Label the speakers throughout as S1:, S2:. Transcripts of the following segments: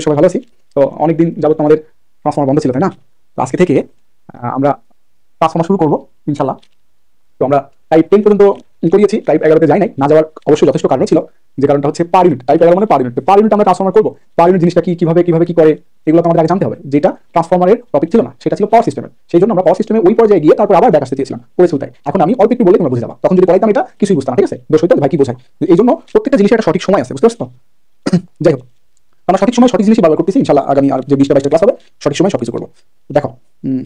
S1: সবাই ভালো আছি। তো অনেকদিন যাবত আমাদের ট্রান্সফর্মার বন্ধ ছিল, তাই না? তো আজকে থেকে আমরা ট্রান্সফর্মার শুরু করবো ইনশাল্লাহ। তো আমরা টাইপ 10 পর্যন্ত করিয়েছি, টাইপ 11-তে যাই নাই। না যাওয়ার অবশ্যই যথেষ্ট কারণ ছিল, যে কারণটা হচ্ছে পার ইউনিট। টাইপ 11 মানে পার ইউনিট আমরা ট্রান্সফর্মার করবো। পার ইউনিট জিনিসটা কি, কিভাবে কিভাবে কি করে, এগুলো তো আমাদের আগে জানতে হবে। যেটা ট্রান্সফর্মারের টপিক ছিল না, সেটা ছিল পাওয়ার সিস্টেমের। সেই জন্য আমরা পাওয়ার সিস্টেমে ওই পর্যায়ে গিয়ে তারপর আবার ব্যাক আসতে চেয়েছিলাম, করেছি তাই। এখন আমি অল্প একটু বলে তোমরা বুঝে যাবা, তখন যদি পড়াইতাম এটা কিছুই বুঝতাম না, ঠিক আছে? দোষ হইতো ভাই কি বোঝায়। এই জন্য প্রত্যেকটা জিনিসের একটা সঠিক সময় আছে, বুঝতে পারছো? যাই হোক, আমরা সঠিক সময় সঠিক জিনিসই ব্যবহার করতেছি। ইনশাআল্লাহ আগামী আর যে 20টা 22টা ক্লাস হবে সঠিক সময় সবকিছু করবো। দেখো,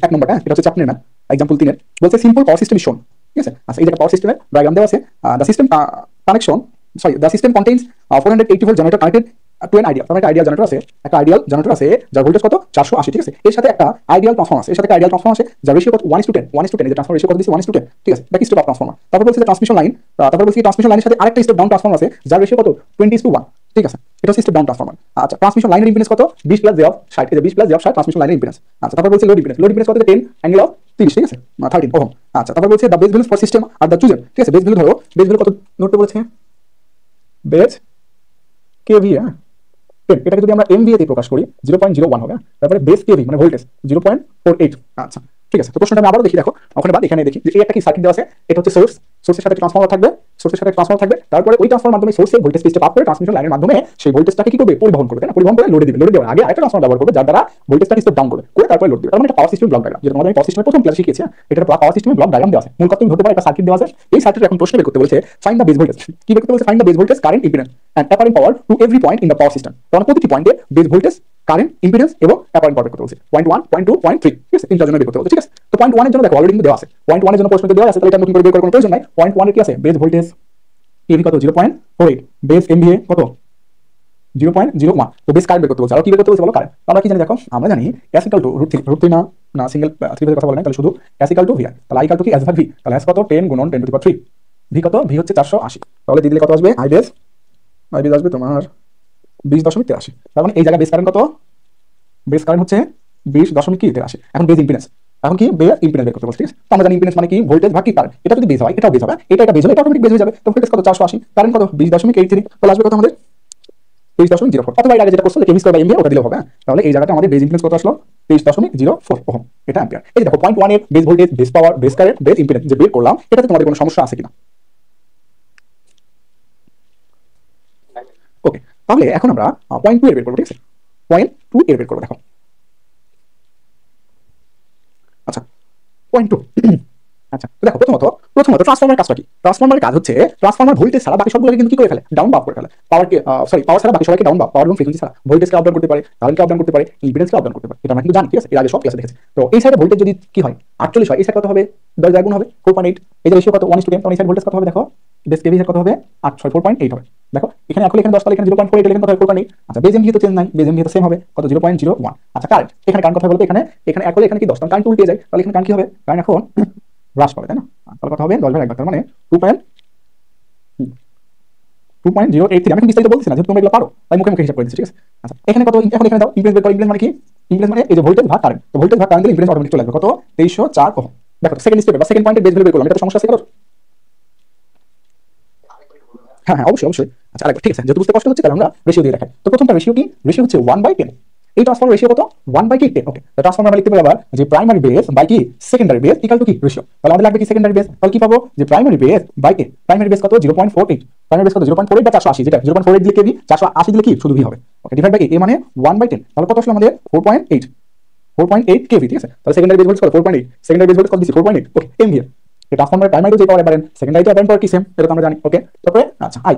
S1: 1 নম্বর, হ্যাঁ, এটা হচ্ছে চ্যাপ্টার না, एग्जांपल 3 এর বলছে সিম্পল পাওয়ার সিস্টেম ইজ শোন। ঠিক আছে? আচ্ছা, এই যে পাওয়ার সিস্টেমের ডায়াগ্রাম দেওয়া আছে। The system connection, sorry, the system contains 480 volt generator connected to N ideal. একটা আইডিয়াল জেনারেটর আছে, একটা আইডিয়াল জেনারেটর আছে যার ভোল্টেজ কত 480। ঠিক আছে? এর সাথে একটা আইডিয়াল ট্রান্সফর্মার আছে, এর সাথে একটা আইডিয়াল ট্রান্সফর্মার আছে যার রেশিও কত 1:10 1:10। এই যে ট্রান্সফর্মার রেশিও কত দিছি 1:10। ঠিক আছে? এটা স্টেপ আপ ট্রান্সফর্মার। তারপর বলছে ট্রান্সমিশন লাইন, তারপর বলছে ট্রান্সমিশন লাইনের সাথে আরেকটা স্টেপ ডাউন ট্রান্সফর্মার আছে যার রেশিও কত 20:1। ঠিক আছে? এটা হচ্ছে স্টেপ ডাউন ট্রান্সফর্মার। আচ্ছা, ট্রান্সমিশন লাইনের ইম্পিডেন্স কত 20 প্লাস j অফ 60। এই যে 20 প্লাস j অফ 60 ট্রান্সমিশন লাইনের ইম্পিডেন্স। আচ্ছা, তারপর বলছে লোড ইম্পিডেন্স কত 10 অ্যাঙ্গেল অফ 30। ঠিক আছে? 13 ওহম। আচ্ছা, তারপর বলছে the base values for system আর দ্য চুজেন। ঠিক আছে? বেস ভ্যালু ধরো, বেস ভ্যালু কত নোট বলেছে, বেস কেভি। হ্যাঁ, এটাকে যদি আমরা এমভিএ দিয়ে প্রকাশ করি 0.01 হবে। তারপরে বেস কেভি মানে ভোল্টেজ 0.48। আচ্ছা, ঠিক আছে। তো প্রশ্নটা আমি আবারও দেখি, দেখো ওখানে বাদ, এখানে দেখি যে এই একটা কি সার্কিট দেওয়া আছে। এটা হচ্ছে সোর্স, সোর্সের সাথে ট্রান্সফর্মার থাকবে, সোর্সের সাথে ট্রান্সফর্মার থাকবে। তারপরে ওই ট্রান্সফর্মার মাধ্যমে সোর্সের ভোল্টেজ স্টেপ আপ করে ট্রান্সমিশন লাইনের মাধ্যমে সেই ভোল্টেজটাকে কি করবে, পরিবহন করবে, তাই না? পরিবহন করে লোডে দিবে। লোডে দেওয়ার আগে আরেকটা ট্রান্সফর্মার ব্যবহার করবে যার দ্বারা ভোল্টেজটাকে স্টেপ ডাউন করবে, করে তারপরে লোড দিবে। তার মানে একটা পাওয়ার সিস্টেম ব্লক ডায়াগ্রাম, যেটা তোমাদের আমি পাওয়ার সিস্টেমের প্রথম ক্লাসে শিখিয়েছি। এটা পাওয়ার সিস্টেমের ব্লক ডায়াগ্রাম দেওয়া আছে। মূল কথা তুমি ধরতে পারো একটা সার্কিট দেওয়া আছে। এই সার্কিটের এখন প্রশ্ন বের করতে বলেছে ফাইন্ড দ্য বেস ভোল্টেজ। কি বের করতে বলেছে? Find the base voltage, current, impedance and apparent power to every point in the power system. কারণ প্রতিটি পয়েন্টে বেস ভোল্টেজ, কারেন্ট, ইম্পিডেন্স এবং অ্যাপারেন্ট পাওয়ার বের করতে বলছে। Point 1, point 2, point 3। ঠিক আছে? তিনটার জন্য বের করতে বলছে। ঠিক আছে? তো পয়েন্ট 1 এর জন্য দেখো অলরেডি কিন্তু দেওয়া আছে। পয়েন্ট 1 এর জন্য প্রশ্নতে দেওয়া আছে, তাহলে এটা নতুন করে বের করার কোনো প্রয়োজন নাই। পয়েন্ট 1 এর কি আছে? বেস ভোল্টেজ কেভি কত 0.48, বেস এমভিএ কত 0.01। তো বেস কারেন্ট বের করতে বলছে। আর কি বের করতে বলছে বলো? কারেন্ট। আমরা কি জানি? দেখো, আমরা জানি S ইকুয়াল টু √3 না, না সিঙ্গেল 3 এর কথা বলে না, তাহলে শুধু S ইকুয়াল টু VR। তাহলে I ইকুয়াল টু কি S ভাগ V। তাহলে S কত 10 গুণন 10 টু দি পাওয়ার 3। V কত? V হচ্ছে 480। তাহলে দিয়ে দিলে কত আসবে? I বেস আসবে তোমার 20.83। তার মানে এই জায়গায় বেস কারেন্ট কত? বেস কারেন্ট হচ্ছে 20.83। এখন বেস ইম্পিডেন্স, এখন কি বেস ইম্পিডেন্স বের করতে বলছে। ঠিক আছে? তো আমরা জানি ইম্পিডেন্স মানে কি, ভোল্টেজ ভাগ কি কারেন্ট। এটা যদি বেস হয় এটাও বেস হবে, এটা বেস হলে এটা অটোমেটিক বেস হয়ে যাবে। তো ভোল্টেজ কত 480, কারেন্ট কত 20.83। তাহলে আসবে কত আমাদের 23.04। অথবা এটা যেটা করছো কেভি স্কয়ার বাই এমভিএ ওটা দিলেও হবে। তাহলে এই জায়গাটা আমাদের বেস ইম্পিডেন্স কত আসলো 23.04 ওহম। এটা অ্যাম্পিয়ার। এই দেখো পয়েন্ট 1 এর বেস ভোল্টেজ, বেস পাওয়ার, বেস কারেন্ট, বেস ইম্পিডেন্স যে বের করলাম, এটাতে তোমাদের কোনো সমস্যা আছে কিনা? ওকে, তাহলে এখন আমরা পয়েন্ট 2 এর বের করব। ঠিক আছে? পয়েন্ট 2 এর বের করব। দেখো, আচ্ছা, পয়েন্ট 2। আচ্ছা, তো দেখো, প্রথমত ট্রান্সফরমারের কাজটা কি? ট্রান্সফরমারের কাজ হচ্ছে ট্রান্সফরমার ভোল্টেজ ছাড়া বাকি সবগুলোকে কিন্তু কি করে ফেলে, ডাউন বা আপ করে ফেলে। পাওয়ারকে পাওয়ার ছাড়া বাকি সবাইকে ডাউন বা পাওয়ার এবং ফ্রিকোয়েন্সি ছাড়া ভোল্টেজকে আপ ডাউন করতে পারে, কারেন্টকে আপ ডাউন করতে পারে, ইম্পিডেন্সকে আপ ডাউন করতে পারে। এটা আমরা কিন্তু জানি। ঠিক আছে? এর আগে সব ক্লাসে দেখেছি। তো এই সাইডে ভোল্টেজ যদি কি হয় 48 হয়, এই সাইড কত হবে 10 গুণ হবে 4.8। এই যে রেশিও কত 1:10। তখন এই সাইড ভোল্টেজ কত হবে? দেখো, বেস কেভি কত হবে 4.8 হবে। দেখো এখানে এখানে 10, তাহলে এখানে 0.48, এখানে কত হবে 4.8। আচ্ছা, বেস এমভি তো চেঞ্জ নাই, বেস এমভি তো সেম হবে, কত 0.01। আচ্ছা, কারেন্ট, এখানে কারেন্ট কত হবে বলতে, এখানে এখানে কি 10, তখন কারেন্ট উল্টে যায়। তাহলে এখানে কারেন্ট কি হবে? কারেন্ট এখন হ্রাস পাবে, তাই না? তাহলে কত হবে 10/1। তার মানে 2.083। আমি এখন বিস্তারিত বলছি না, যেহেতু তোমরা এগুলো পারো তাই মুখে মুখে হিসাব করে দিচ্ছি। ঠিক আছে? আচ্ছা, এখানে কত, এখন এখানে দাও ইম্পিডেন্স বের করো। ইম্পিডেন্স মানে কি? ইম্পিডেন্স মানে এই যে ভোল্টেজ ভাগ কারেন্ট। তো ভোল্টেজ ভাগ কারেন্ট দিলে ইম্পিডেন্স অটোমেটিক চলে আসবে কত 2304 ওহম। দেখো সেকেন্ড স্টেপে বা সেকেন্ড পয়েন্টে বেস ভ্যালু বের করলাম, এটা তো সমস্যা আছে কারোর? হ্যাঁ হ্যাঁ, অবশ্যই। আচ্ছা, আরেকবার। ঠিক আছে? যেহেতু বুঝতে কষ্ট হচ্ছে তাহলে আমরা রেশিও দিয়ে দেখাই। তো প্রথমটা রেশিও কি? রেশিও হচ্ছে 1/10। এই ট্রান্সফর্মার রেশিও কত 1/10। ওকে, তো ট্রান্সফর্মার আমরা লিখতে পারি আবার যে প্রাইমারি বেস বাই কি সেকেন্ডারি বেস ইকুয়াল টু কি রেশিও। তাহলে আমাদের লাগবে কি সেকেন্ডারি বেস। তাহলে কি পাবো যে primary base by A. Primary base কত 0.48। প্রাইমারি বেস কত 0.48 বা 480, যেটা 0.48 দিলে কেভি, 480 দিলে কি শুধু ভি হবে। ওকে, ডিভাইড বাই এ মানে 1/10। তাহলে কত আসলে আমাদের 4.8 কেভি। ঠিক আছে? তাহলে সেকেন্ডারি বেস ভোল্টেজ কত 4.8। সেকেন্ডারি বেস ভোল্টেজ কত দিছি 4.8। ওকে, এমভিএ। এই ট্রান্সফর্মার প্রাইমারি যে পাওয়ার অ্যাপারেন্ট, সেকেন্ডারি অ্যাপারেন্ট পাওয়ার কি সেম, এটা তো আমরা জানি। ওকে, তারপরে আচ্ছা আই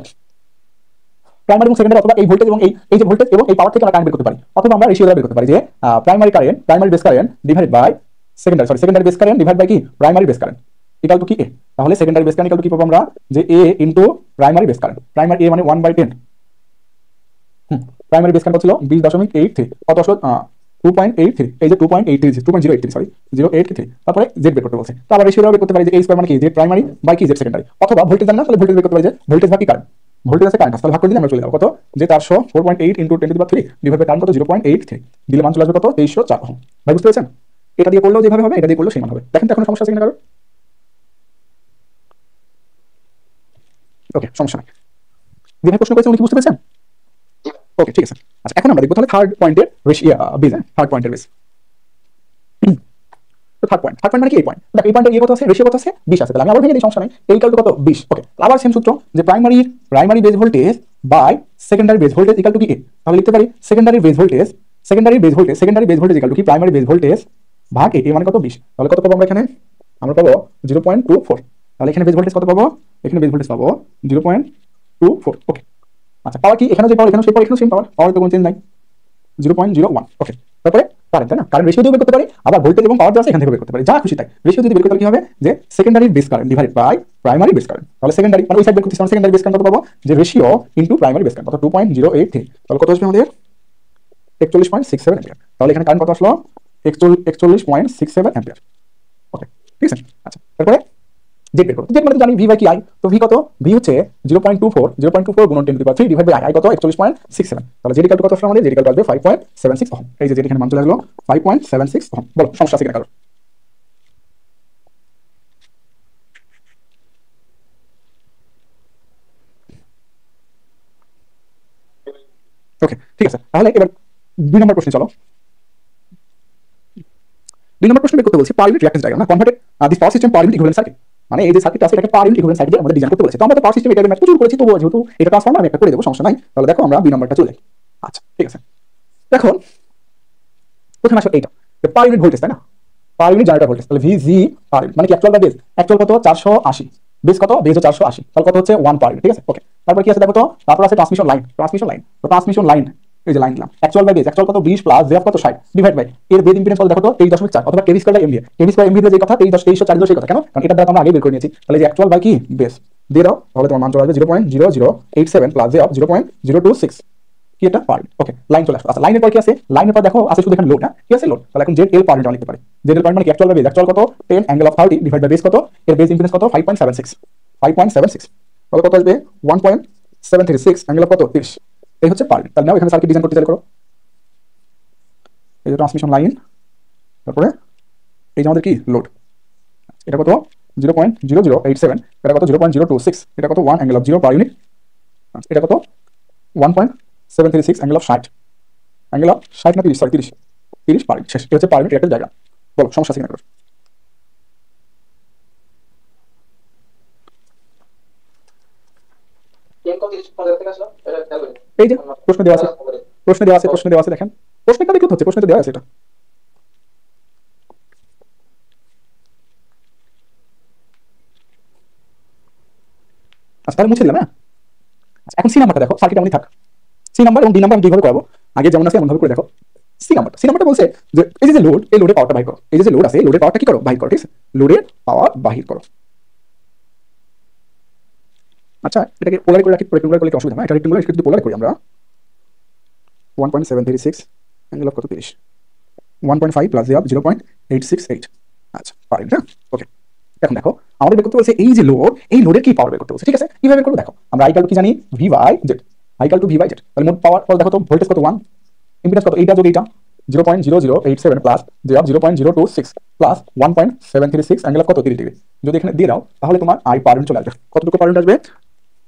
S1: প্রাইমারি এবং সেকেন্ডারি, অথবা এই ভোল্টেজ এবং এই যে ভোল্টেজ এবং এই পাওয়ার থেকে আমরা কারেন্ট বের করতে পারি, অথবা আমরা রেশিও দ্বারা বের করতে পারি যে primary current, primary base current divided by secondary base current divide by কি primary base current equal to কি এ। তাহলে secondary base current equal to কি পাবো আমরা, যে A into primary base current. Primary A মানে 1/10। প্রাইমারি বেস কারেন্ট ছিল 20.83, কত আসলো 2.83। এই যে 2.83 সরি 0.83। তারপরে জেড বের করতে বলছে। তো আবার রেশিও বের করতে পারি যে এ স্কয়ার মানে কি জেড প্রাইমারি বাই কি জেড সেকেন্ডারি, অথবা ভোল্টেজ জানা তাহলে ভোল্টেজ বের করতে পারি যে ভোল্টেজ বাই কি কারেন্ট। ভোল্টেজ আছে কারেন্ট, তাহলে ভাগ করে দিলে আমরা চলে যাবো কত, যে 400 4.8 ইনটু 10⁻³ ডিভাইড বাই কারেন্ট কত 0.83 দিলে মান চলে আসবে কত 2304 ওহম। ভাই বুঝতে পেরেছেন? এটা দিয়ে করলেও যেভাবে হবে, এটা দিয়ে করলেও সেই মান হবে। দেখেন তো এখন সমস্যা আছে কিনা কারো? ওকে, সমস্যা নাই। যিনি প্রশ্ন করেছেন উনি কি বুঝতে পেরেছেন? ওকে, ঠিক আছে। আচ্ছা, এখন আমরা দেখবো তাহলে থার্ড পয়েন্টের বেস, থার্ড পয়েন্টের বেস। তো থার্ড পয়েন্ট মানে কি? এই পয়েন্ট দেখো, এই পয়েন্টের কত আছে, রেশিও কত আছে, 20 আছে। তাহলে আমি আবার ভেঙে দিই, সমস্যা নাই। এই ইকুয়াল টু কত, 20। ওকে, আবার সেম সূত্র, যে primary base voltage by secondary base voltage equal to কি? তাহলে লিখতে পারি secondary base voltage equal to কি? প্রাইমারি বেস ভোল্টেজ ভাগ এ মানে কত, 20। তাহলে কত পাবো আমরা এখানে? আমরা পাবো 0.24। তাহলে এখানে বেস ভোল্টেজ কত পাবো? এখানে বেস ভোল্টেজ পাবো 0.24। ওকে, আচ্ছা, পাওয়ার কি? এখানে যে পাওয়ার, এখানে সেই পাওয়ার, এখানে সেম পাওয়ার তো কোনো চেঞ্জ নাই, 0.01। ওকে, তারপরে কারেন্ট, তাই না? কারেন্ট রেশিও দিয়ে বের করতে পারি, আবার ভোল্টেজ এবং পাওয়ার আছে এখান থেকে বের করতে পারি, যা খুশি তাই। রেশিও যদি বের করতে কি হবে, যে secondary base current divided by primary base current. তাহলে সেকেন্ডারি মানে ওই সাইড বের করতেছি, সেকেন্ডারি বেস কারেন্ট কত পাবো, যে ratio into primary base current কত, 2.083। তাহলে কত আসবে আমাদের? 41.67 অ্যাম্পিয়ার। তাহলে এখানে কারেন্ট কত আসলো? 41.67 অ্যাম্পিয়ার। ওকে, ঠিক আছে। আচ্ছা, তারপরে জেড বের করতে, জেড মানে জানি ভি বাই কি আই, তো ভি কত? ভি হচ্ছে 0.24 গুণন 10⁻³ ডিভাইড বাই আই কত? 41.67। তাহলে জেড ইকুয়াল টু কত আসলে আমাদের? জেড ইকুয়াল টু আসবে 5.76 ওহম। এই যে জেড এখানে মান চলে আসলো 5.76 ওহম। বলো, সমস্যা আছে কিনা কারো? ওকে, ঠিক আছে। তাহলে এবার 2 নম্বর প্রশ্নে চলো। 2 নম্বর প্রশ্ন বের করতে বলছি পার ইউনিট রিঅ্যাকট্যান্স ডায়াগ্রাম, না converted this power system per unit equivalent circuit. মানে এই যে সার্কিটটা আছে এটাকে পার ইউনিট ইকুইভ্যালেন্ট সার্কিট আমাদের ডিজাইন করতে বলেছে। তো আমরা তো পাওয়ার সিস্টেম এটা ম্যাথ প্রচুর করেছি, তবুও যেহেতু এটা ট্রান্সফরমার আমি একটা করে দেবো, সমস্যা নাই। তাহলে দেখো আমরা 2 নম্বরটা চলে যাই। আচ্ছা, ঠিক আছে। দেখো প্রথমে আসো এইটা, পার ইউনিট ভোল্টেজ, তাই না? পার ইউনিট জেনারেটর ভোল্টেজ, তাহলে ভিজি পার ইউনিট মানে কি? অ্যাকচুয়াল বা বেস? অ্যাকচুয়াল কত? 480। বেস কত? বেস 480। তাহলে কত হচ্ছে? 1 পার ইউনিট। ঠিক আছে, ওকে। তারপর কি আছে দেখো তো, তারপর আছে ট্রান্সমিশন লাইন, তো ট্রান্সমিশন লাইন, এই যে লাইন দিলাম, অ্যাকচুয়াল বাই বেস, অ্যাকচুয়াল কত? 20 প্লাস জেফ কত? 60 ডিভাইড বাই এর বেস ইম্পিডেন্স কত দেখো তো, 23.4 অথবা kV square by MV. KV square MV যে কথা, 23.4 সেই কথা কেন? কারণ এটা দ্বারা আমরা আগে বের করে নিয়েছি। তাহলে যে অ্যাকচুয়াল বাই কি বেস দিয়ে দাও, তাহলে তোমার মান চলে আসবে 0.0087 প্লাস জেফ 0.026। কি এটা? পার। ওকে, লাইন চলে আসলো। আচ্ছা, লাইনের পর কি আছে? লাইনের পর দেখো আছে শুধু এখানে লোড, না কি আছে? লোড। তাহলে এখন জেড এল পার ইউনিট লিখতে পারি। জেড এল পার মানে কি? অ্যাকচুয়াল বাই বেস, অ্যাকচুয়াল কত? 10 angle of 30 divide by base কত? এর বেস ইম্পিডেন্স কত? 5.76। তাহলে কত আসবে? 1.736 অ্যাঙ্গেল অফ কত? 30। এই হচ্ছে পার ইউনিট। তাহলে নাও এখানে সার্কিট ডিজাইন করতে চাইলে করো। এই যে ট্রান্সমিশন লাইন, তারপরে এই যে আমাদের কি লোড, এটা কত? 0.0087, এটা কত? 0.026, এটা কত? 1 অ্যাঙ্গেল অফ 0 পার ইউনিট, এটা কত? 1.736 অ্যাঙ্গেল অফ 60, অ্যাঙ্গেল অফ 60 না 30, সরি 30 পার ইউনিট। শেষ। এটা হচ্ছে পার ইউনিট রিঅ্যাক্ট্যান্স ডায়াগ্রাম। বলো, সমস্যা আছে কিনা? এই যে প্রশ্ন দেওয়া আছে, দেখেন প্রশ্নটা দেখতে হচ্ছে, প্রশ্নটা দেওয়া আছে এটা। আচ্ছা, তাহলে মুছে দিলাম, হ্যাঁ। আচ্ছা, এখন সি নাম্বারটা দেখো, সার্কিট এমনই থাক। সি নাম্বার এবং ডি নাম্বার আমি কিভাবে করবো, আগে যেমন আছে এমন ভাবে করে দেখো। সি নাম্বারটা বলছে যে এই যে লোড, এই লোডের পাওয়ারটা বাহির করো। এই যে লোড আছে, লোডের পাওয়ারটা কি করো? বাহির করো। ঠিক আছে, লোডের পাওয়ার বাহির করো। আচ্ছা, এটাকে পোলারি করে রাখি, রেক্টেঙ্গুলার করলে কি অসুবিধা? না, এটা রেক্টেঙ্গুলার, এটা যদি পোলারি করি আমরা 1.736 অ্যাঙ্গেল অফ কত? 30, 1.5 প্লাস 0.868। আচ্ছা, পারেন, হ্যাঁ। ওকে, এখন দেখো আমাদের বের করতে বলছে এই যে লোড, এই লোডের কি পাওয়ার বের করতে বলছে। ঠিক আছে, কিভাবে বের করবো দেখো, আমরা আইকাল কি জানি? V by Z, I equal to V by Z. তাহলে মোট পাওয়ার দেখো তো, ভোল্টেজ কত? 1, ইম্পিডেন্স কত? এইটা যোগ এইটা 0.0087 plus Z 0.026 plus 1.736 angle of কত? 30 ডিগ্রি। যদি এখানে দিয়ে দাও তাহলে তোমার আই পার ইউনিট চলে আসবে। কতটুকু পার ইউনিট আসবে?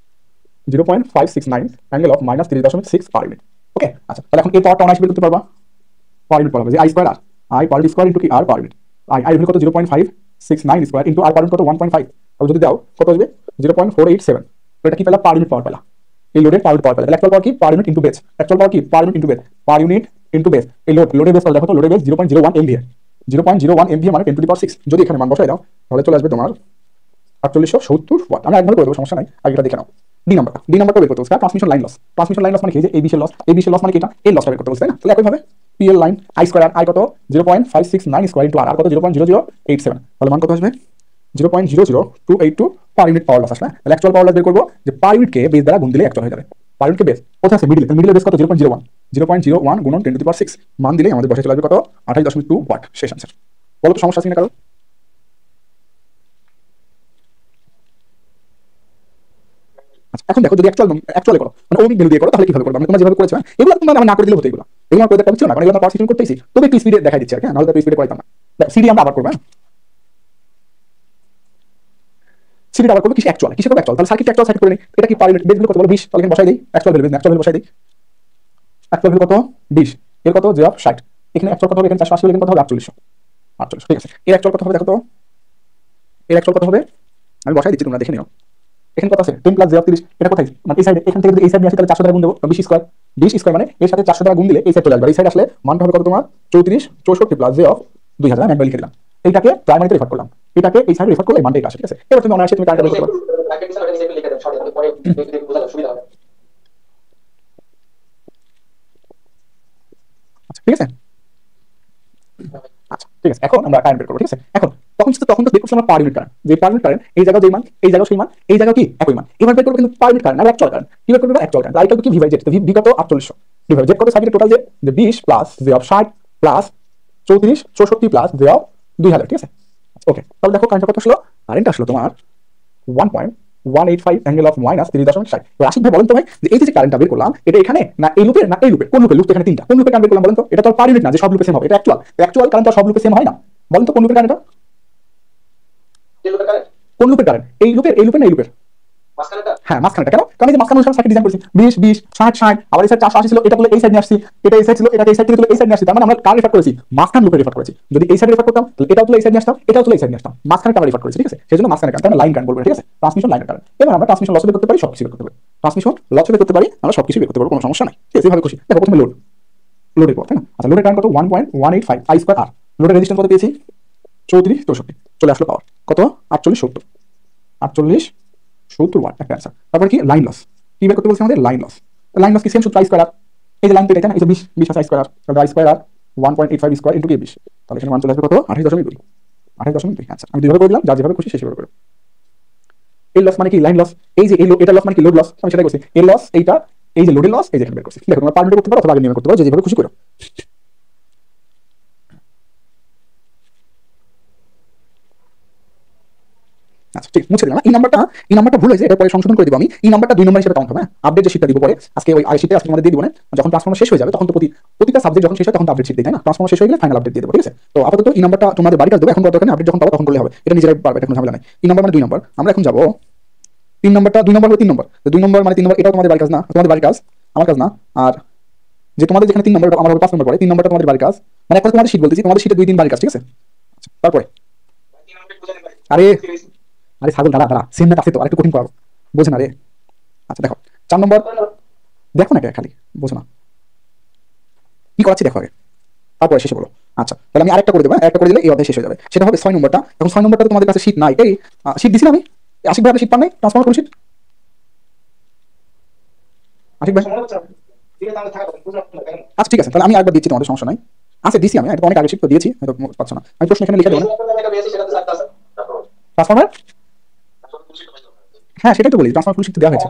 S1: 0.569 অ্যাঙ্গেল অফ -30.6 পার ইউনিট। ওকে, আচ্ছা, তাহলে এখন এই পাওয়ারটা অনায়াসে বের করতে পারবা। পার ইউনিট পাওয়ার হবে যে I square R, I per unit square into কি? R per unit. I value কত? 0.569 square into R per unit কত? 1.5। তাহলে যদি দাও কত আসবে? 0.487। তো এটা কি পেলা? পার ইউনিট পাওয়ার পেলা। এই লোডের পার ইউনিট পাওয়ার পেলা। তাহলে অ্যাকচুয়াল পাওয়ার কি? Per unit into base. Actual power কি? Per unit into base, per unit into base. এই লোডের বেস দেখো তো, লোডের বেস 0.01 এমভিএ, 0.01 এমভিএ মানে 10⁶। যদি এখানে মান বসাই দাও তাহলে চলে আসবে তোমার 4870 ওয়াট। আমরা একবার করে দেবো, সমস্যা নাই, আগে এটা দেখে নাও। ডি নাম্বারটা বের করতে বলছে transmission line loss. Transmission line loss মানে কি? যে এই বিশের লস, এই বিশের লস মানে কি? এটা এই লসটা বের করতে বলছে, তাই না? তাহলে একইভাবে PL line I square, I কত? 0.569 স্কয়ার ইনটু আর কত? 0.0087। তাহলে মান কত আসবে? 0.00282 পার ইউনিট পাওয়ার লস আসবে। তাহলে অ্যাকচুয়াল পাওয়ার লস বের করবো, যে পার ইউনিটকে বেস দ্বারা গুণ দিলে অ্যাকচুয়াল হয়ে যাবে। পার ইউনিটকে বেস কোথায় আছে? মিডলে। মিডলে বেস কত? 0.01 গুণন 10⁶। মান দিলে আমাদের বসে চলে আসবে কত? 28.2 ওয়াট। শেষ আনসার। বলো তো, সমস্যা আছে কিনা কারো? এখন দেখো, যদি অ্যাকচুয়ালি করো মানে ওমিক ভ্যালু দিয়ে করো, তাহলে কিভাবে করবে? আমরা তোমরা যেভাবে করেছো, এগুলো তোমরা না করে দিলে হতো। এগুলো এগুলো করে দেখতে ছিল না, কারণ এগুলো আমরা পার্সিস্টেন্ট করতেছি, তবে একটু স্পিডে দেখাই দিচ্ছি আর কি, নাহলে তো স্পিডে করাইতাম না। সিডি আমরা আবার করবো, হ্যাঁ। সিডি আবার করবো কিসে? অ্যাকচুয়াল। কিসে করবো? অ্যাকচুয়াল। তাহলে সার্কিট অ্যাকচুয়াল সার্কিট করে নিই। এটা কি পার ইউনিট বেসগুলো কত? বলো 20। তাহলে এখানে বসাই দিই অ্যাকচুয়াল ভ্যালু, অ্যাকচুয়াল ভ্যালু বসাই দিই। অ্যাকচুয়াল কত 20, এর কত যে 60, এখানে অ্যাকচুয়াল কত হবে, এখানে 480 হলে এখানে কত হবে 48, ঠিক আছে। এর অ্যাকচুয়াল কত হবে দেখো তো, এর অ্যাকচুয়াল কত হবে আমি বসাই দিচ্ছি, তোমরা দেখে নিও। এখানে কত আছে 10 প্লাস 30, এটা কোথায় মানে এই সাইডে, এখান থেকে যদি এই সাইড নিয়ে আসি তাহলে 400 দ্বারা গুণ দেবো, 20 স্কয়ার, 20 স্কয়ার মানে এর সাথে 400 দ্বারা গুণ দিলে এই সাইড চলে আসবে, এই সাইড আসলে মানটা হবে কত তোমার 34 64 প্লাস যে 2000, আমি একবার লিখে দিলাম। এইটাকে প্রাইমারিতে রেফার করলাম, এটাকে এই সাইডে রেফার করলে এই মানটা এটা আসে, ঠিক আছে। এবার তুমি অনায়াসে তুমি কারেন্ট বের করতে পারো। আচ্ছা ঠিক আছে, আচ্ছা ঠিক আছে, এখন আমরা কারেন্ট বের করবো, ঠিক আছে। এখন তখন তো বের করছি আমরা পার ইউনিট কারেন্ট, যে পার ইউনিট কারেন্ট এই জায়গাও যেই মান, এই জায়গাও সেই মান, এই জায়গাও কি একই মান। এবার বের করবো কিন্তু পার ইউনিট কারেন্ট আর অ্যাকচুয়াল কারেন্ট, কি বের করবো অ্যাকচুয়াল কারেন্ট, আইটা কি ভি বাই জেড, তো ভি কত 4800, ভি বাই জেড কত সার্কিটের টোটাল যে 20 প্লাস যে 60 প্লাস 34 64 প্লাস যে 2000, ঠিক আছে। ওকে, তাহলে দেখো কারেন্ট কত আসলো, কারেন্ট আসলো তোমার 1.185 অ্যাঙ্গেল অফ মাইনাস 30.60। রাশিদ ভাই বলেন তো ভাই, যে এই যে কারেন্টটা বের করলাম এটা এখানে না এই লুপের, না এই লুপের, কোন লুপের, লুপ এখানে তিনটা, কোন লুপের কারেন্ট বের করলাম বলেন তো, এটা তো পার ইউনিট না যে সব লুপে সেম হবে, এটা অ্যাকচুয়াল, অ্যাকচুয়াল কারেন্ট সব লুপে সেম হয় না, বলেন তো কোন লুপের কারেন্ট, কোন লুপের কারেন্ট, এই লুপের, এই লুপের না এই লুপের, হ্যাঁ মাঝখানেটা, কেন কারণ এই যে মাঝখানে অনুসারে সার্কিট ডিজাইন করেছি 20 20 60 60, আবার এই সাইড 480 ছিল, এটা বলে এই সাইড নিয়ে আসছি, এটা এই সাইড ছিল, এটা এই সাইড থেকে এই সাইড নিয়ে আসছি, তার মানে আমরা কার রেফার করেছি, মাঝখান লুপে রেফার করেছি। যদি এই সাইড রেফার করতাম তাহলে এটাও তুলে এই সাইড নিয়ে আসতাম, এটাও তুলে এই সাইড নিয়ে আসতাম, মাঝখানে কার রেফার করেছি, ঠিক আছে। সেজন্য মাঝখানে কারেন্ট, আমরা লাইন কারেন্ট বলবো, ঠিক আছে, ট্রান্সমিশন লাইন কারেন্ট। এবার আমরা ট্রান্সমিশন লস বের করতে পারি, সবকিছু বের করতে পারি, ট্রান্সমিশন লস বের করতে পারি, আমরা সবকিছু বের করতে পারবো, কোনো সমস্যা নাই, ঠিক আছে। এভাবে খুশি। দেখো প্রথমে লোড, লোডের পর, তাই না। আচ্ছা লোডের কারেন্ট কত 1.185 আই স্কয়ার আর, লোডের রেজিস্ট্যান্স কত পেয়েছি 34 64, চলে আসলো পাওয়ার কত 48 70, 48 70 ওয়াট, একটা অ্যান্সার। তারপর কি লাইন লস, কি বের করতে বলছি আমাদের, লাইন লস। লাইন লস কি সেম সূত্র আই স্কয়ার আর, এই যে লাইন পেয়ে, তাই না, এই যে 20 20 আছে আই স্কয়ার আর, তাহলে I square R 1.85 square into 20, তাহলে এখানে মান চলে আসবে কত 28.2, 28.2। আচ্ছা আমি দুইভাবে করে দিলাম, যার যেভাবে খুশি সেভাবে করে। এই লস মানে কি লাইন লস, এই যে এই এটা লস মানে কি লোড লস, আমি সেটাই করছি। এই লস এইটা, এই যে লোডের লস এই যে এখানে বের করছি। দেখো তোমরা পার করতে পারো অথবা আগে নিয়মে করতে পারো, যেভাবে খুশি করো। আচ্ছা ঠিক মুছে দিলাম। এই নাম্বারটা ভুল হয়েছে, এটা পরে সংশোধন করে দিব আমি। এই নাম্বারটা 2 নম্বর হিসেবে কাউন্ট হবে, আপডেট যে শীটটা দিব পরে, আজকে ওই আই শীটে আজকে আমাদের দিয়ে দিব না, যখন ট্রান্সফরমার শেষ হয়ে যাবে তখন তো প্রতিটা সাবজেক্ট যখন শেষ হয় তখন আপডেট শীট দেই, তাই না। ট্রান্সফরমার শেষ হয়ে গেলে ফাইনাল আপডেট দিয়ে দেব, ঠিক আছে। তো আপাতত এই নাম্বারটা তোমাদের বাড়ি কাজ দেবো, এখন কত দরকার, আপডেট যখন পাবো তখন করলে হবে, এটা নিজেরাই পারবে, এটা কোনো ঝামেলা নাই। এই নাম্বার মানে 2 নম্বর, আমরা এখন যাব 3 নম্বরটা, 2 নম্বর হলো 3 নম্বর, তো 2 নম্বর মানে 3 নম্বর, এটাও তোমাদের বাড়ির কাজ না, তোমাদের বাড়ির কাজ, আমার কাজ না। আর যে তোমাদের যেখানে 3 নম্বর আমার 5 নম্বর পড়ে, 3 নম্বরটা তোমাদের বাড়ির কাজ, মানে একটা তোমাদের শীট বলতেছি, তোমাদের শীটে 2 3 বাড়ির কাজ, ঠিক আছে। আচ্ছা তারপরে আরে আরে ছাগল দাঁড়া দাঁড়া, সেম ম্যাথ আছে তো, আরেকটু কঠিন করাবো, বোঝে না রে। আচ্ছা দেখো 4 নম্বর, দেখো না খালি বোঝো না কি করাচ্ছি, দেখো আগে তারপরে শেষে বলো। আচ্ছা তাহলে আমি আরেকটা করে দেবো, একটা করে দিলে এই অধ্যায় শেষ হয়ে যাবে। সেটা হবে 6 নম্বরটা। এখন 6 নম্বরটা তোমাদের কাছে শীট নাই, এই শীট দিছি না আমি, আশিক ভাই আপনি শীট পান নাই, ট্রান্সফরমার কোন শীট, আশিক ভাই। আচ্ছা ঠিক আছে, তাহলে আমি আরেকবার দিচ্ছি, তোমাদের সমস্যা নাই। আচ্ছা দিছি আমি, এটা অনেক আগে শীট তো দিয়েছি, হয়তো পাচ্ছ না, আমি প্রশ্ন এখানে লিখে দেবো না। ট্রান্সফরমার, হ্যাঁ সেটাই তো বলি, ট্রান্সফরমার ফুল শীট দেওয়া হয়েছে।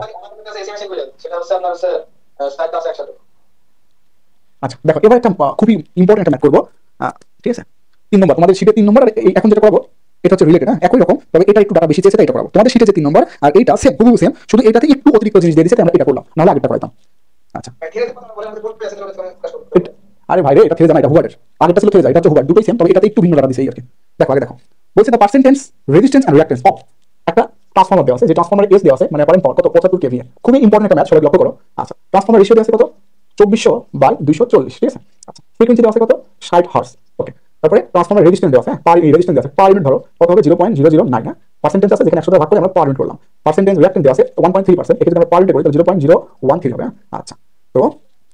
S1: আচ্ছা দেখো এবার একটা খুবই ইম্পর্টেন্ট একটা ম্যাথ করবো, ঠিক আছে। 3 নম্বর তোমাদের শীটে 3 নম্বর, আর এখন যেটা করবো এটা হচ্ছে রিলেটেড, হ্যাঁ একই রকম, তবে এটা একটু ডাটা বেশি চেয়েছে, এটা করবো। তোমাদের শীটে যে 3 নম্বর আর এইটা সেম হুবহু সেম, শুধু এটাতে একটু অতিরিক্ত জিনিস দিয়ে দিয়েছে, আমরা এটা করলাম, নাহলে আগেরটা করাইতাম। আচ্ছা আরে ভাই রে, এটা থেকে জানা, এটা হুবারের আগেরটা ছিল থেকে যায়, এটা হচ্ছে হুবার, দুটোই সেম, তবে এটাতে একটু ভিন্ন ডাটা দিয়েছে এই আর কি। দেখো আগে দেখো, বলছে the percentage resistance and reactance of একটা ট্রান্সফরমার দেওয়া আছে, যে ট্রান্সফরমারের এস দেওয়া আছে, মানে পারেন কত 75 কেভিএ, খুবই ইম্পর্টেন্ট একটা ম্যাথ, সবাই লক্ষ্য করো। আচ্ছা ট্রান্সফরমার রেশিও দেওয়া আছে কত 2400/240, ঠিক আছে। আচ্ছা ফ্রিকোয়েন্সি দেওয়া আছে কত 60 হার্টজ, ওকে। তারপরে ট্রান্সফরমার রেজিস্ট্যান্স দেওয়া আছে, পার রেজিস্ট্যান্স দেওয়া আছে, পার ইউনিট ধরো কত হবে 0.009, হ্যাঁ পার্সেন্টেজ আছে, যেখানে 100 দ্বারা ভাগ করে আমরা পার ইউনিট করলাম। পার্সেন্টেজ রিঅ্যাকট্যান্স দেওয়া আছে 1.3%, এক্ষেত্রে আমরা পার ইউনিট করি তাহলে 0.013 হবে। আচ্ছা তো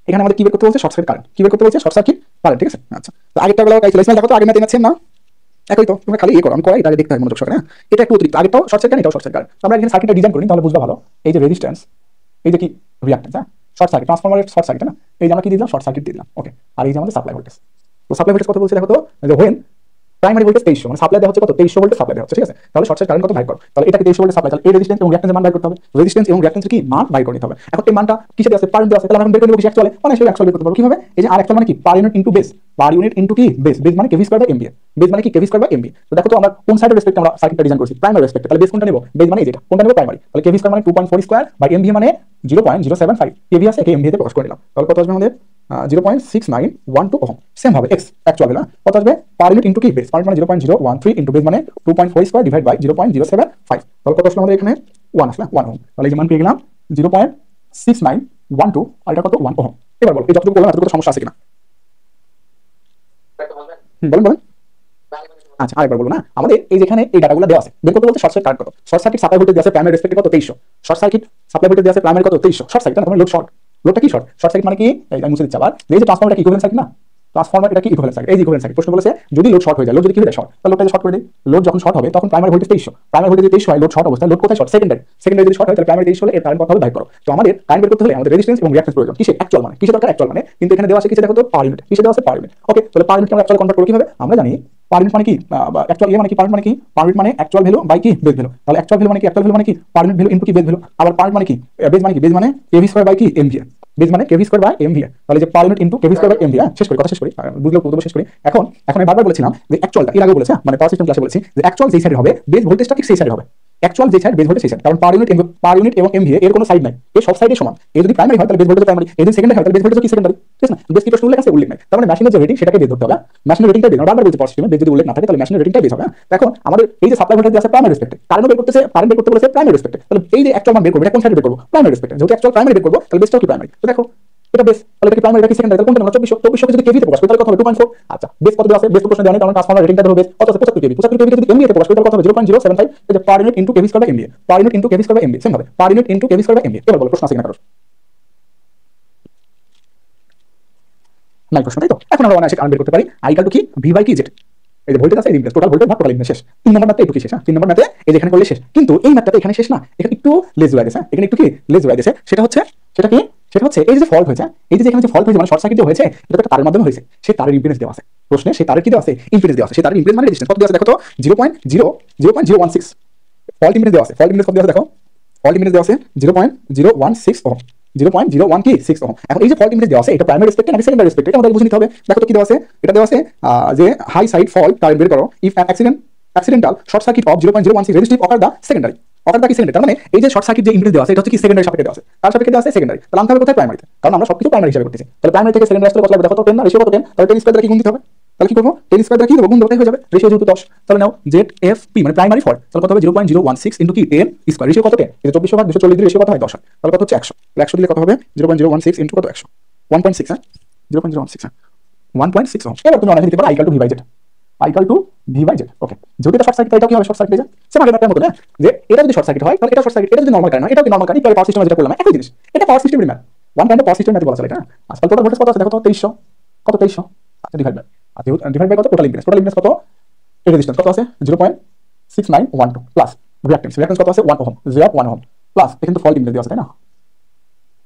S1: এখানে আমাদের কি বের করতে বলছে, শর্ট সার্কিট কারেন্ট, কি বের করতে বলছে, শর্ট সার্কিট কারেন্ট, ঠিক আছে। আচ্ছা তো আগেরটা বেলা কাই ছিল, দেখো তো আগে ম্যাথ এনেছেন না, একই তো, তুমি খালি করো, আমি করাই এটা দেখতে হয় মনোযোগ সহকারে, হ্যাঁ এটা একটু অতিরিক্ত, আগেরটাও শর্ট সার্কিট, এটাও শর্ট সার্কিট। আমরা এখানে সার্কিটটা ডিজাইন করি তাহলে বুঝবা ভালো, এই যে রেজিস্ট্যান্স, এই যে কি রিঅ্যাকট্যান্স, হ্যাঁ শর্ট সার্কিট, ট্রান্সফরমারের শর্ট সার্কিট, না এই যে আমরা কি দিলাম, শর্ট সার্কিট দিলাম, ওকে। আর এই যে আমাদের সাপ্লাই ভোল্টেজ, তো সাপ্লাই ভোল্টেজ কত বলছে দেখো তো, যে হোয়েন প্রাইমারি ভোল্টেজ 2300, মানে সাপ্লাই দেওয়া হচ্ছে কত 2300 ভোল্টেজ সাপ্লাই দেওয়া হচ্ছে, ঠিক আছে। তাহলে শর্ট সার্কিট কারেন্ট কত ভাগ করো, তাহলে এটাকে 2300 ভোল্টেজ সাপ্লাই, তাহলে এই রেজিস্ট্যান্স এবং রিঅ্যাকট্যান্সের মান বাই করতে হবে, রেজিস্ট্যান্স এবং রিঅ্যাকট্যান্সের কি মান বাই করে নিতে হবে। এখন এই মানটা কিসে দেওয়া আছে, পার ইউনিট দেওয়া আছে, তাহলে আমরা বের করে নেব কি অ্যাকচুয়ালি, মানে সেটা অ্যাকচুয়ালি বের করতে পারবো কিভাবে, এই যে আর অ্যাকচুয়াল মানে কি per unit into base, per unit into কি বেস, বেস মানে kV square by MV, base মানে কি কেভি স্কয়ার বাই এমভি। তো দেখো তো আমরা কোন সাইডের রেসপেক্টে আমরা সার্কিটটা ডিজাইন করছি, প্রাইমারি রেসপেক্টে, তাহলে বেস কোনটা নেব, বেস মানে যেটা কোনটা নেব প্রাইমারি, তাহলে কেভি স্কয়ার মানে 2.4 স্কয়ার বাই এমভি মানে 0.075, কেভি আছে, এমভি তে প্রকাশ করে নিলাম, তাহলে কত আসবে আমাদের 0.6912 ওহম। সেম হবে এক্স অ্যাকচুয়াল না, কত আসবে পার ইউনিট ইনটু কি বেস, পার ইউনিট মানে 0.013 ইনটু বেস মানে 2.4 স্কয়ার ডিভাইড বাই 0.075, তাহলে কত আসলে আমাদের এখানে 1 আসলে 1 ওহম। তাহলে এই যে মান পেয়ে গেলাম 0.6912, আর এটা কত 1 ওহম। এবার বলো এই যতটুকু বললাম এতটুকু সমস্যা আছে কিনা? বলেন বলেন। আচ্ছা আরেকবার বলবো না, আমাদের এই যেখানে এই ডাটাগুলো দেওয়া আছে, বের করতে বলতে শর্ট সার্কিট কারেন্ট কত, শর্ট সার্কিট সাপ্লাই ভোল্টেজ দেওয়া আছে প্রাইমারি রেসপেক্টে কত 2300, শর্ট সার্কিট সাপ্লাই ভোল্টেজ দেওয়া আছে প্রাইমারি কত 2300, শর্ট সার্কিট না তোমার লোড শর্ট, লোডটা কি শর্ট, শর্ট সার্কিট মানে কি এই মুছে দিচ্ছি আবার, এই যে ট্রান্সফরমারটা কি ইকুইভ্যালেন্ট সার্কিট না, ট্রান্সফরমার এটা কি ইকুইভ্যালেন্ট সার্কিট, এই যে ইকুইভ্যালেন্ট সার্কিট প্রশ্ন বলেছে যদি লোড শর্ট হয়ে যায়, লোড যদি কি হয়ে যায় শর্ট, তাহলে লোডটা শর্ট করে দেই, লোড যখন শর্ট হবে তখন প্রাইমারি ভোল্টেজ 2300, প্রাইমারি ভোল্টেজ 2300 হয় লোড শর্ট অবস্থায়, লোড কোথায় শর্ট সেকেন্ডারি, সেকেন্ডারি যদি শর্ট হয় তাহলে প্রাইমারি 2300 হলে এর কারেন্ট কত হবে ভাগ করো। তো আমাদের কারেন্ট বের করতে হলে আমাদের রেজিস্ট্যান্স এবং রিঅ্যাকট্যান্স প্রয়োজন, কিসে অ্যাকচুয়াল মানে, কিসে দরকার অ্যাকচুয়াল মানে, কিন্তু এখানে দেওয়া আছে কিসে দেখো তো পার ইউনিট, কিসে দেওয়া আছে পার ইউনিট। ওকে তাহলে পার ইউনিট আমরা অ্যাকচুয়াল কনভার্ট করব কিভাবে, আমরা জানি পার ইউনিট মানে কি অ্যাকচুয়াল মানে কি, পার ইউনিট মানে কি, পার ইউনিট মানে অ্যাকচুয়াল ভ্যালু বাই কি বেস ভ্যালু, তাহলে অ্যাকচুয়াল ভ্যালু মানে কি, অ্যাকচুয়াল ভ্যালু মানে কি পার ইউনিট ভ্যালু ইনটু কি বেস ভ্যালু, আবার পার মানে কি বেস মানে কি, বেস মানে কেভি স্কয়ার বাই কি এমভিআর, বেস মানে কেভি স্কয়ার বাই এমভিআর, তাহলে যে per unit into KV square by MVR. শেষ করি কথা শেষ করি, বুঝলেও পুরো শেষ করি। এখন এখন আমি বারবার বলেছিলাম যে অ্যাকচুয়ালটা এর আগে বলেছি মানে পাওয়ার সিস্টেম ক্লাসে বলেছি যে অ্যাকচুয়াল যেই সাইডে হবে বেস ভোল্টেজটা ঠিক সেই সাইডে হবে, অ্যাকচুয়াল যে সাইড বেস ভোল্টেজ সেই সাইড, কারণ পার ইউনিট এবং এমভিএ এর কোনো সাইড নাই, এর সব সাইডে সমান, এই যদি প্রাইমারি হয় তাহলে বেস ভোল্টেজ প্রাইমারি, এই যদি সেকেন্ডারি হয় তাহলে বেস ভোল্টেজ কি সেকেন্ডারি, ঠিক আছে না, বেস কি প্রশ্ন উল্লেখ আছে উল্লেখ নাই, তার মানে মেশিনের যে রেটিং সেটাকে বেস ধরতে হবে, মেশিনের রেটিংটা বেস, বারবার বলছি পাওয়ার সিস্টেমে বেস যদি উল্লেখ না থাকে তাহলে মেশিনের রেটিংটা বেস হবে। এখন আমাদের এই যে সাপ্লাই ভোল্টেজ আছে প্রাইমারি রেসপেক্টে, কারেন্ট বের করতেছে, কারেন্ট বের করতে বলেছে প্রাইমারি রেসপেক্টে, তাহলে এই যে অ্যাকচুয়াল মান বের করব এটা কোন সাইডে বের করব, প্রাইমারি রেসপেক্টে, যেহেতু অ্যাকচুয়াল প্রাইমারি বের করব তাহলে বেসটাও কি প্রাইমারি, তো দেখো এটা বেস, তাহলে এটা কি প্রাইমারি এটা কি সেকেন্ডারি, তাহলে কোনটা আমরা 2400 যদি কেভি তে প্রকাশ করি তাহলে কত হবে 2.4। আচ্ছা বেস কত দেওয়া আছে, বেস তো প্রশ্ন দেওয়া নেই, কারণ ট্রান্সফরমার রেটিংটা ধরো বেস কত আছে 75 কেভি, 75 কেভি যদি এমভিএ তে প্রকাশ করি তাহলে কত হবে 0.075, এই যে per unit into KV square by MVA, per unit into KV square by MVA, same হবে per unit into KV square by MVA. এবার বলো প্রশ্ন আছে কিনা কারো, নাই প্রশ্ন তাই তো। এখন আমরা অনায়াসে কারেন্ট বের করতে পারি, আই ইকুয়াল টু কি ভি বাই কি জেড, এই যে ভোল্টেজ আছে এই ইমপ্রেস টোটাল ভোল্টেজ ভাগ টোটাল ইমপ্রেস শেষ। 3 নম্বর ম্যাথটা একটু কি শেষ, হ্যাঁ 3 নম্বর ম্যাথে এই যে এখানে করলে শেষ, কিন্তু এই ম্যাথটা এখানে শেষ না, এখানে একটু লেজ হয়ে গেছে, এখানে একটু কি লেজ হয়ে গেছে, সেটা হচ্ছে সেটা কি, সেটা হচ্ছে এই যে ফল্ট হয়েছে, এই যে এখানে যে ফল্ট হয়েছে মানে শর্ট সার্কিট যে হয়েছে এটা একটা তারের মাধ্যমে হয়েছে, সেই তারের ইম্পিডেন্স দেওয়া আছে প্রশ্নে, সেই তারের কি দেওয়া আছে ইম্পিডেন্স দেওয়া আছে, সেই তারের ইম্পিডেন্স মানে রেজিস্ট্যান্স কত দেওয়া আছে দেখো তো 0.016, ফল্ট ইম্পিডেন্স দেওয়া আছে, ফল্ট ইম্পিডেন্স কত দেওয়া আছে দেখো, ফল্ট ইম্পিডেন্স দেওয়া আছে 0.016 ওহম, 0.01 ওহম। এখন এই যে ফল্ট ইম্পিডেন্স দেওয়া আছে এটা প্রাইমারি রেসপেক্টে নাকি সেকেন্ডারি রেসপেক্টে এটা আমাদের বুঝে নিতে হবে। দেখো তো কি দেওয়া আছে, এটা দেওয়া আছে যে হাই সাইড ফল্ট কারেন্ট বের করো if an accidental short circuit of 0.016 resistive occur the secondary, occur the কি সেকেন্ডারি, তার মানে এই যে শর্ট সার্কিট যে ইম্পিডেন্স দেওয়া আছে এটা হচ্ছে কি সেকেন্ডারি সাপেক্ষে দেওয়া আছে, তার সাপেক্ষে দেওয়া আছে সেকেন্ডারি, তাহলে আনতে হবে কোথায় প্রাইমারিতে, কারণ আমরা সবকিছু প্রাইমারি হিসাবে করতেছি, তাহলে প্রাইমারি থেকে সেকেন্ডারি আসলে কত লাগবে দেখো তো 10 না, রেশিও কত 10, তাহলে 10 স্কয়ার দ্বারা কি গুণ দিতে হবে, তাহলে কি করব 10 স্কয়ার দ্বারা কি দেব গুণ দেবো, হয়ে যাবে রেশিও যেহেতু 10, তাহলে নাও ZFP মানে প্রাইমারি ফল্ট, তাহলে কত হবে 0.016 ইনটু কি 10 স্কয়ার, রেশিও কত 10, এই যে 2400 ভাগ 240 দিলে রেশিও কত হয় 10 হয়, তাহলে কত হচ্ছে 100, তাহলে 100 দিলে কত হবে 0.016 ইনটু কত 100 1.6, হ্যাঁ 0.016 হ্যাঁ 1.6 ওহম। এবার তুমি অনায়াসে দিতে পারো I equal to V by Z, I equal to V by Z। ওকে যদি এটা শর্ট সার্কিট এটা কি হবে শর্ট সার্কিট, সেম আগের ম্যাথের মতো না, যে এটা যদি শর্ট সার্কিট হয় তাহলে এটা শর্ট সার্কিট, এটা যদি নরমাল কারেন্ট হয় এটা কি নরমাল কারেন্ট, তাহলে পাওয়ার সিস্টেম যেটা করলাম একই জিনিস, এটা পাওয়ার সিস্টেমের math, one kind of power সিস্টেমের ম্যাথ বলা চলে এটা। আজকাল টোটাল ভোল্টেজ কত আছে দেখো তো 2300, কত 2300, আচ্ছা ডিভাইড বাই, আচ্ছা ডিভাইড বাই কত টোটাল ইম্পিডেন্স কত, এর রেজিস্ট্যান্স কত আছে 0.6912 প্লাস রিঅ্যাকট্যান্স কত আছে 1 ওহম 0.1 ওহম প্লাস এখানে তো ফল্ট ইম্পিডেন্স দেওয়া আছে তাই না,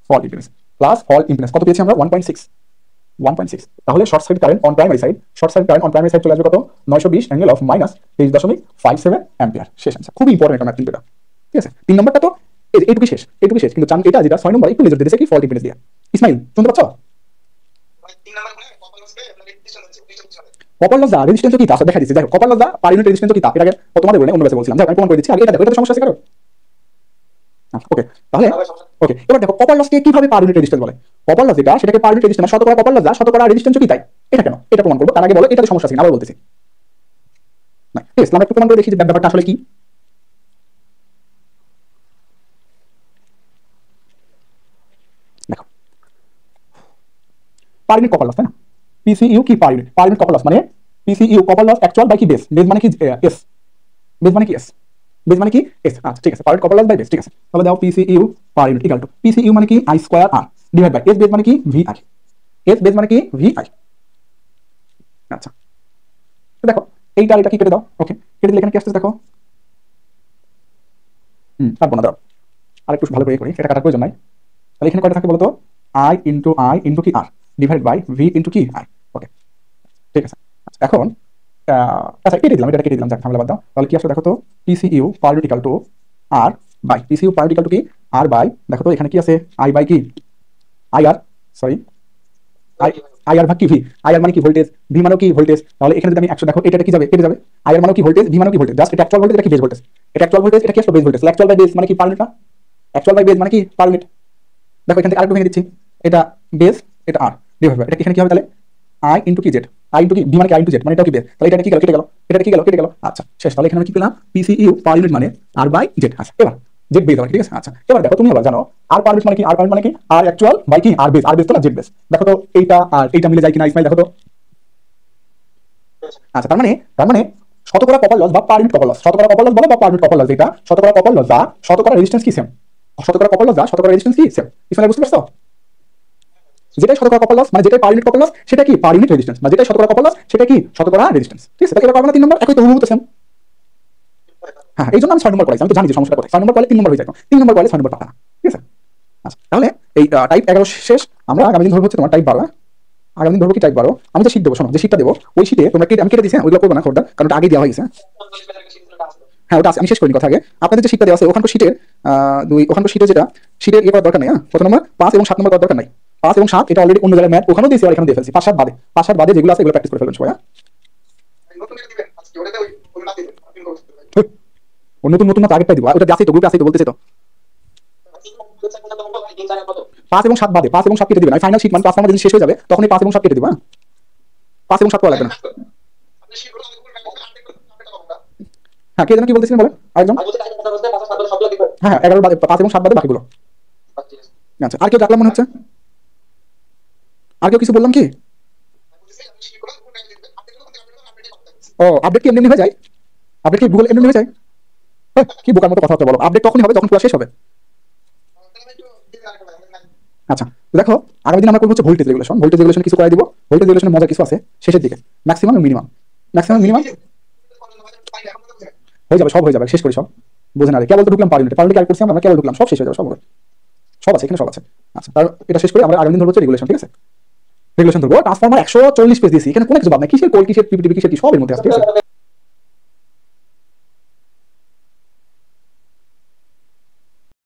S1: fault impedance plus fault impedance কত পেয়েছি আমরা 1.6, তাহলে short circuit current on primary side, short circuit current on primary side চলে আসবে কত 920 অ্যাঙ্গেল অফ মাইনাস 23.57 অ্যাম্পিয়ার। শেষ आंसर, খুবই ইম্পর্টেন্ট একটা ম্যাথ কিন্তু এটা, ঠিক আছে। 3 নম্বরটা তো এইটুকু শেষ, এইটুকু শেষ, কিন্তু চান এটা যেটা 6 নম্বর একটু লেজার দিয়েছে কি ফল্ট ইম্পিডেন্স দিয়া। ইসমাইল শুনতে পাচ্ছ, 3 নম্বর কোণে কপার লস আপনাদের রেজিস্ট্যান্স আছে, কপার লস দা রেজিস্ট্যান্স কি তা দেখা দিয়েছে, দেখো কপার লস দা পার ইউনিট রেজিস্ট্যান্স কি তা, এর আগে তোমাদের বলে অন্য ব্যাচে বলছিলাম, আমি প্রমাণ করে দিচ্ছি, আগে এটা দেখো এটা সমস্যা আছে কারো, ওকে তাহলে ওকে এবার দেখো কপার লসকে কিভাবে পার ইউনিট রেজিস্ট্যান্স বলে, কপার লস যেটা সেটাকে পার ইউনিট রেজিস্ট্যান্স শতকরা কপার লস যা শতকরা রেজিস্ট্যান্স কি তাই, এটা কেন এটা প্রমাণ করব, তার আগে বলো এটাতে সমস্যা আছে আবার বলতেছি না, ইসলাম একটু প্রমাণ করে দেখি যে ব্যাপারটা আসলে কি। দেখো পার ইউনিট কপার লস তাই না, পিসিইউ কি পার ইউনিট কপার লস মানে PCU copper loss actual by কি বেস, বেস মানে কি এস, বেস মানে কি এস, বেস মানে কি এস, আচ্ছা ঠিক আছে per unit copper loss by base, ঠিক আছে তাহলে দাও PCU per unit equal to PCU মানে কি I square R divide by S base মানে কি ভি আই, এস বেস মানে কি ভি আই। আচ্ছা দেখো এইটা এটা কি কেটে দাও, ওকে কেটে দিলে এখানে কি আসছে দেখো, পারবো না দাও আরেকটু ভালো করে করি, এটা কাটার প্রয়োজন নাই, তাহলে এখানে কয়টা থাকে বলো তো আই ইনটু কি আর ডিভাইড বাই ভি ইনটু কি আই, ওকে ঠিক আছে। আচ্ছা এখন আচ্ছা কেটে দিলাম, এটা কেটে দিলাম, যাক ঝামেলা বাদ দাও, তাহলে কি আসলে দেখো তো PCU per unit equal to R by PCU per unit equal to কি আর বাই, দেখো তো এখানে কি আছে আই বাই কি I R, sorry I R ভাগ কি ভি, আই আর মানে কি ভোল্টেজ, ভি মানে কি ভোল্টেজ, তাহলে এখানে যদি আমি 100 দেখো এটা কি যাবে কেটে যাবে, আই আর মানে কি ভোল্টেজ, ভি মানে কি ভোল্টেজ, জাস্ট এটা অ্যাকচুয়াল ভোল্টেজ এটা কি বেস ভোল্টেজ, এটা অ্যাকচুয়াল ভোল্টেজ এটা কি আসলে base voltage, actual by base মানে কি পার ইউনিট না, অ্যাকচুয়াল বাই বেস মানে কি পার ইউনিট। দেখো এখান থেকে আরেকটু ভেঙে দিচ্ছি, এটা বেস এটা আর ডিভাইড বাই এটা এখানে কি হবে তাহলে আই ইনটু কি জেড, আই ইনটু কি ভি মানে কি আই ইনটু জেড মানে এটা কি বেস, তাহলে এটা কি গেল কেটে গেল, এটা কি গেল কেটে গেল, আচ্ছা শেষ। তাহলে এখানে কি পেলাম পিসিইউ পার ইউনিট মানে আর বাই জেড। আচ্ছা এবার জেড বেস ঠিক আছে। আচ্ছা এবার দেখো তুমি আবার জানো আর পার বিট মানে কি, আর পার বিট মানে কি আর অ্যাকচুয়াল বাই কি আর বেস, আর বেস তো না জেড বেস। দেখো তো এইটা আর এইটা মিলে যায় কিনা ইসমাইল, দেখো তো। আচ্ছা তার মানে শতকরা কপার লস বা পার ইউনিট কপার লস, শতকরা কপার লস বলো বা পার ইউনিট কপার লস, যেটা শতকরা কপার লস যা শতকরা রেজিস্ট্যান্স কি সেম, শতকরা কপার লস যা শতকরা রেজিস্ট্যান্স কি সেম। ইসমাইল বুঝতে পারছো? যেটাই শতকরা কপার লস মানে যেটাই পার ইউনিট কপার লস সেটা কি পার ইউনিট রেজিস্ট্যান্স, মানে যেটাই শতকরা কপার লস সেটা কি শতকরা রেজিস্ট্যান্স। ঠিক আছে, এটা পারবে না 3 নম্বর একই তো হুবহু সেম। হ্যাঁ এই জন্য আমি 6 নম্বর করাইছি, আমি তো জানি যে সমস্যাটা কোথায়। 6 নম্বর করলে 3 নম্বর হয়ে যায়, 3 নম্বর করলে 6 নম্বর পাতা। ঠিক আছে। আচ্ছা তাহলে এই টাইপ 11 শেষ, আমরা আগামী দিন ধরবো হচ্ছে তোমার টাইপ 12। আগামী দিন ধরবো কি টাইপ 12, আমি যে শীট দেবো, শোনো যে শীটটা দেবো ওই শীটে তোমরা আমি কেটে দিয়েছি, ওইগুলো করবো না খোরদা, কারণ ওটা আগে দেওয়া হয়ে গেছে। হ্যাঁ ওটা আছে, আমি শেষ করিনি কথা। আগে আপনাদের যে শীটটা দেওয়া আছে ওখানকার শীটের ওখানকার শীটে যেটা শীটের ইয়ে করার দরকার নেই। কত নম্বর 5 এবং 7 নম্বর করার দরকার নাই। 5 এবং 7 এটা অলরেডি অন্য জায়গায় ম্যাথ ওখানেও দিয়েছি আর এখানে দিয়ে ফেলছি। 5 7 বাদে 5 7 বাদে যেগুলো আছে এগুলো প্র্যাকটিস করে ফেলবেন সবাই। নতুন নতুন না আগেরটাই দিব, ওটা আছে তো গ্রুপে আছে তো, বলতেছে তো 5 এবং 7 বাদে 5 এবং 7 কেটে দিবেন। ফাইনাল শীট মানে ট্রান্সফর্মার যদি শেষ হয়ে যাবে তখন এই 5 এবং 7 কেটে দিব। 5 এবং 7 করা লাগবে না। হ্যাঁ কে যেন কি বলতেছিলেন বলেন আরেকজন। হ্যাঁ 11 বাদে 5 এবং 7 বাদে বাকিগুলো। আচ্ছা আর কেউ ডাকলাম মনে হচ্ছে, আর কেউ কিছু বললাম কি? ও আপডেট কি এমনি হয়ে যায়? আপডেট কি গুগল এমনি হয়ে যায়? কি বোকার মতো কথাবার্তা বলো, আপডেট তখনই হবে যখন পুরো শেষ হবে। আচ্ছা দেখো আগামী দিন আমরা করবো হচ্ছে ভোল্টেজ রেগুলেশন। ভোল্টেজ রেগুলেশন কিছু করাই দিব। ভোল্টেজ রেগুলেশনের মজা কিছু আছে শেষের দিকে, ম্যাক্সিমাম এবং মিনিমাম। ম্যাক্সিমাম মিনিমাম হয়ে যাবে, সব হয়ে যাবে, শেষ করি সব। বুঝে না রে কেবল তো ঢুকলাম per unit, per unit calculate করছি আমরা কেবল ঢুকলাম, সব শেষ হয়ে যাবে, সব হবে, সব আছে এখানে সব আছে। আচ্ছা তার এটা শেষ করে আমরা আগামী দিন ধরবো হচ্ছে রেগুলেশন। ঠিক আছে, রেগুলেশন ধরবো। ট্রান্সফর্মার 140 পেজ দিয়েছি, এখানে কোনো কিছু বাদ নাই, কিসের কোল কিসের পিপিটিভি কিসের কি সবের মধ্যে আছে। ঠিক আছে